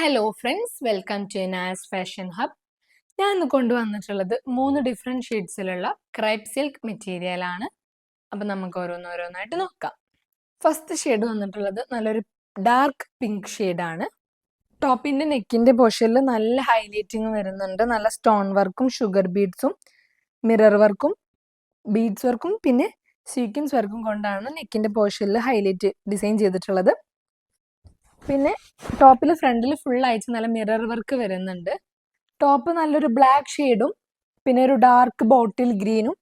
Hello friends, welcome to Naaz fashion hub. ഞാൻ ഇന്ന് കൊണ്ടുവന്നിട്ടുള്ളത് 3 ഡിഫറെൻറ്റ് ഷെയ്ഡ്സിലുള്ള ക്രൈപ്പ് സിൽക്ക് മെറ്റീരിയൽ ആണ്. അപ്പം നമുക്ക് ഓരോന്നോരോന്നായിട്ട് നോക്കാം. ഫസ്റ്റ് ഷെയ്ഡ് വന്നിട്ടുള്ളത് നല്ലൊരു ഡാർക്ക് പിങ്ക് ഷെയ്ഡാണ്. ടോപ്പിൻ്റെ നെക്കിൻ്റെ പോർഷനിൽ നല്ല ഹൈലൈറ്റിങ് വരുന്നുണ്ട്. നല്ല സ്റ്റോൺ വർക്കും ഷുഗർ ബീഡ്സും മിറർ വർക്കും ബീഡ്സ് വർക്കും പിന്നെ സീക്വൻസ് വർക്കും കൊണ്ടാണ് നെക്കിൻ്റെ പോർഷനിൽ ഹൈലൈറ്റ് ഡിസൈൻ ചെയ്തിട്ടുള്ളത്. പിന്നെ ടോപ്പിൽ ഫ്രണ്ടിൽ ഫുൾ ആയിട്ട് നല്ല മിറർ വർക്ക് വരുന്നുണ്ട്. ടോപ്പ് നല്ലൊരു ബ്ലാക്ക് ഷെയ്ഡും പിന്നെ ഒരു ഡാർക്ക് ബോട്ടിൽ ഗ്രീനും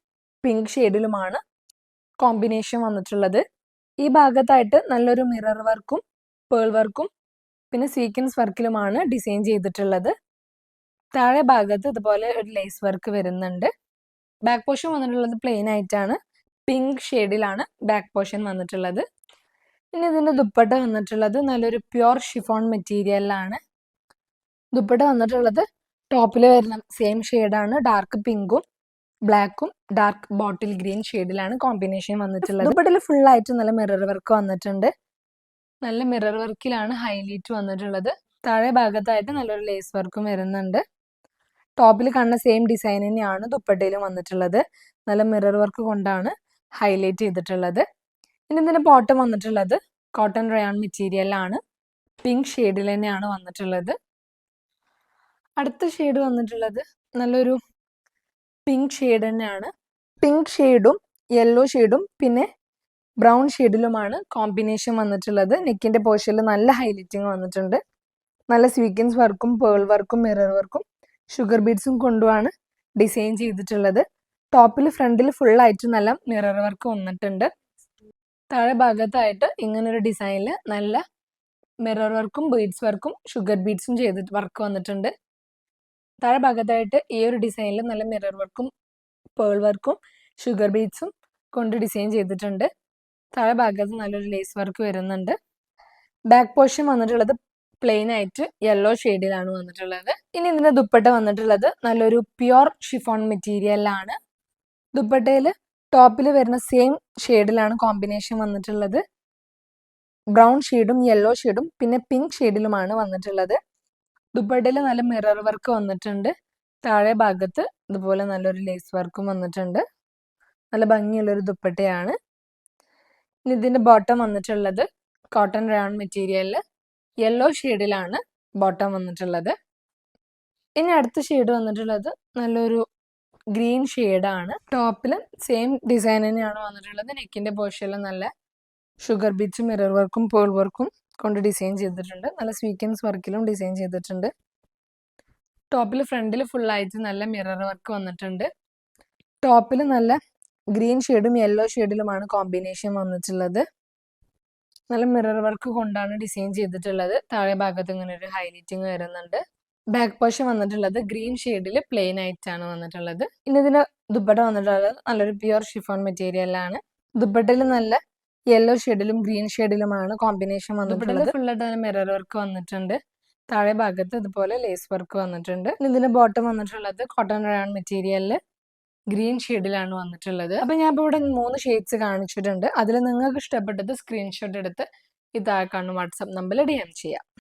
പിങ്ക് ഷെയ്ഡിലുമാണ് കോമ്പിനേഷൻ വന്നിട്ടുള്ളത്. ഈ ഭാഗത്തായിട്ട് നല്ലൊരു മിറർ വർക്കും പേൾ വർക്കും പിന്നെ സീക്വൻസ് വർക്കിലുമാണ് ഡിസൈൻ ചെയ്തിട്ടുള്ളത്. താഴെ ഭാഗത്ത് ഇതുപോലെ ഒരു ലേസ് വർക്ക് വരുന്നുണ്ട്. ബാക്ക് പോർഷൻ വന്നിട്ടുള്ളത് പ്ലെയിൻ ആയിട്ടാണ്. പിങ്ക് ഷെയ്ഡിലാണ് ബാക്ക് പോർഷൻ വന്നിട്ടുള്ളത്. പിന്നെ ഇതിൻ്റെ ദുപ്പട്ട വന്നിട്ടുള്ളത് നല്ലൊരു പ്യുർ ഷിഫോൺ മെറ്റീരിയലിലാണ്. ദുപ്പട്ട വന്നിട്ടുള്ളത് ടോപ്പിൽ വരുന്ന സെയിം ഷെയ്ഡാണ്. ഡാർക്ക് പിങ്കും ബ്ലാക്കും ഡാർക്ക് ബോട്ടിൽ ഗ്രീൻ ഷെയ്ഡിലാണ് കോമ്പിനേഷൻ വന്നിട്ടുള്ളത്. ദുപ്പട്ടയിൽ ഫുൾ ആയിട്ട് നല്ല മിറർ വർക്ക് വന്നിട്ടുണ്ട്. നല്ല മിറർ വർക്കിലാണ് ഹൈലൈറ്റ് വന്നിട്ടുള്ളത്. താഴെ ഭാഗത്തായിട്ട് നല്ലൊരു ലേസ് വർക്കും വരുന്നുണ്ട്. ടോപ്പിൽ കാണുന്ന സെയിം ഡിസൈൻ തന്നെയാണ് ദുപ്പട്ടയിലും വന്നിട്ടുള്ളത്. നല്ല മിറർ വർക്ക് കൊണ്ടാണ് ഹൈലൈറ്റ് ചെയ്തിട്ടുള്ളത്. ഇനി ഇതിൻ്റെ ബോട്ടം വന്നിട്ടുള്ളത് കോട്ടൺ റയോൺ മെറ്റീരിയലാണ്. പിങ്ക് ഷെയ്ഡിൽ തന്നെയാണ് വന്നിട്ടുള്ളത്. അടുത്ത ഷെയ്ഡ് വന്നിട്ടുള്ളത് നല്ലൊരു പിങ്ക് ഷെയ്ഡ് തന്നെയാണ്. പിങ്ക് ഷെയ്ഡും യെല്ലോ ഷെയ്ഡും പിന്നെ ബ്രൗൺ ഷെയ്ഡിലുമാണ് കോമ്പിനേഷൻ വന്നിട്ടുള്ളത്. നെക്കിൻ്റെ പോർഷനിൽ നല്ല ഹൈലൈറ്റിങ് വന്നിട്ടുണ്ട്. നല്ല സ്വീക്വൻസ് വർക്കും പേൾ വർക്കും മിറർ വർക്കും ഷുഗർ ബീഡ്സും കൊണ്ടുമാണ് ഡിസൈൻ ചെയ്തിട്ടുള്ളത്. ടോപ്പിൽ ഫ്രണ്ടിൽ ഫുൾ ആയിട്ട് നല്ല മിറർ വർക്ക് വന്നിട്ടുണ്ട്. താഴെ ഭാഗത്തായിട്ട് ഇങ്ങനൊരു ഡിസൈനിൽ നല്ല മിറർ വർക്കും ബീഡ്സ് വർക്കും ഷുഗർ ബീഡ്സും ചെയ്തിട്ട് വർക്ക് വന്നിട്ടുണ്ട്. താഴെ ഭാഗത്തായിട്ട് ഈ ഒരു ഡിസൈനിൽ നല്ല മിറർ വർക്കും പേൾ വർക്കും ഷുഗർ ബീഡ്സും കൊണ്ട് ഡിസൈൻ ചെയ്തിട്ടുണ്ട്. താഴെ ഭാഗത്ത് നല്ലൊരു ലേസ് വർക്ക് വരുന്നുണ്ട്. ബാക്ക് പോർഷൻ വന്നിട്ടുള്ളത് പ്ലെയിൻ ആയിട്ട് യെല്ലോ ഷെയ്ഡിലാണ് വന്നിട്ടുള്ളത്. ഇനി ഇതിൻ്റെ ദുപ്പട്ട വന്നിട്ടുള്ളത് നല്ലൊരു പ്യുർ ഷിഫോൺ മെറ്റീരിയലാണ്. ദുപ്പട്ടയിൽ ടോപ്പിൽ വരുന്ന സെയിം ഷെയ്ഡിലാണ് കോമ്പിനേഷൻ വന്നിട്ടുള്ളത്. ബ്രൗൺ ഷെയ്ഡും യെല്ലോ ഷെയ്ഡും പിന്നെ പിങ്ക് ഷെയ്ഡിലുമാണ് വന്നിട്ടുള്ളത്. ദുപ്പട്ടയിൽ നല്ല മിറർ വർക്ക് വന്നിട്ടുണ്ട്. താഴെ ഭാഗത്ത് ഇതുപോലെ നല്ലൊരു ലേസ് വർക്കും വന്നിട്ടുണ്ട്. നല്ല ഭംഗിയുള്ളൊരു ദുപ്പട്ടയാണ്. ഇനി ഇതിൻ്റെ ബോട്ടം വന്നിട്ടുള്ളത് കോട്ടൺ റയോൺ മെറ്റീരിയലിൽ യെല്ലോ ഷെയ്ഡിലാണ് ബോട്ടം വന്നിട്ടുള്ളത്. ഇനി അടുത്ത ഷെയ്ഡ് വന്നിട്ടുള്ളത് നല്ലൊരു ഗ്രീൻ ഷെയ്ഡാണ്. ടോപ്പിൽ സെയിം ഡിസൈൻ തന്നെയാണ് വന്നിട്ടുള്ളത്. നെക്കിൻ്റെ പോർഷനിൽ നല്ല ഷുഗർ ബീഡ്സും മിറർ വർക്കും പേൾ വർക്കും കൊണ്ട് ഡിസൈൻ ചെയ്തിട്ടുണ്ട്. നല്ല സ്വീക്വൻസ് വർക്കിലും ഡിസൈൻ ചെയ്തിട്ടുണ്ട്. ടോപ്പിൽ ഫ്രണ്ടിൽ ഫുള്ളായിട്ട് നല്ല മിറർ വർക്ക് വന്നിട്ടുണ്ട്. ടോപ്പിൽ നല്ല ഗ്രീൻ ഷെയ്ഡും യെല്ലോ ഷെയ്ഡിലുമാണ് കോമ്പിനേഷൻ വന്നിട്ടുള്ളത്. നല്ല മിറർ വർക്ക് കൊണ്ടാണ് ഡിസൈൻ ചെയ്തിട്ടുള്ളത്. താഴെ ഭാഗത്ത് ഇങ്ങനെ ഒരു ഹൈലൈറ്റിങ് വരുന്നുണ്ട്. ബാക്ക് പോർഷൻ വന്നിട്ടുള്ളത് ഗ്രീൻ ഷെയ്ഡിൽ പ്ലെയിൻ ആയിട്ടാണ് വന്നിട്ടുള്ളത്. ഇനി ഇതിന്റെ ദുപ്പട്ട വന്നിട്ടുള്ളത് നല്ലൊരു പ്യുർ ഷിഫോൺ മെറ്റീരിയലാണ്. ദുപ്പട്ടയിൽ നല്ല യെല്ലോ ഷെയ്ഡിലും ഗ്രീൻ ഷെയ്ഡിലുമാണ് കോമ്പിനേഷൻ വന്നിട്ടുള്ളത്. ഫുള്ളായിട്ട് തന്നെ മിറർ വർക്ക് വന്നിട്ടുണ്ട്. താഴെ ഭാഗത്ത് ഇതുപോലെ ലേസ് വർക്ക് വന്നിട്ടുണ്ട്. ഇനി ഇതിന്റെ ബോട്ടം വന്നിട്ടുള്ളത് കോട്ടൺ റയോൺ മെറ്റീരിയലിൽ ഗ്രീൻ ഷെയ്ഡിലാണ് വന്നിട്ടുള്ളത്. അപ്പൊ ഞാൻ ഇപ്പോൾ ഇവിടെ 3 ഷെയ്ഡ്സ് കാണിച്ചിട്ടുണ്ട്. അതിൽ നിങ്ങൾക്ക് ഇഷ്ടപ്പെട്ടത് സ്ക്രീൻഷോട്ട് എടുത്ത് ഈ താഴെ കാണുന്ന വാട്സാപ്പ് നമ്പറിൽ DM ചെയ്യാം.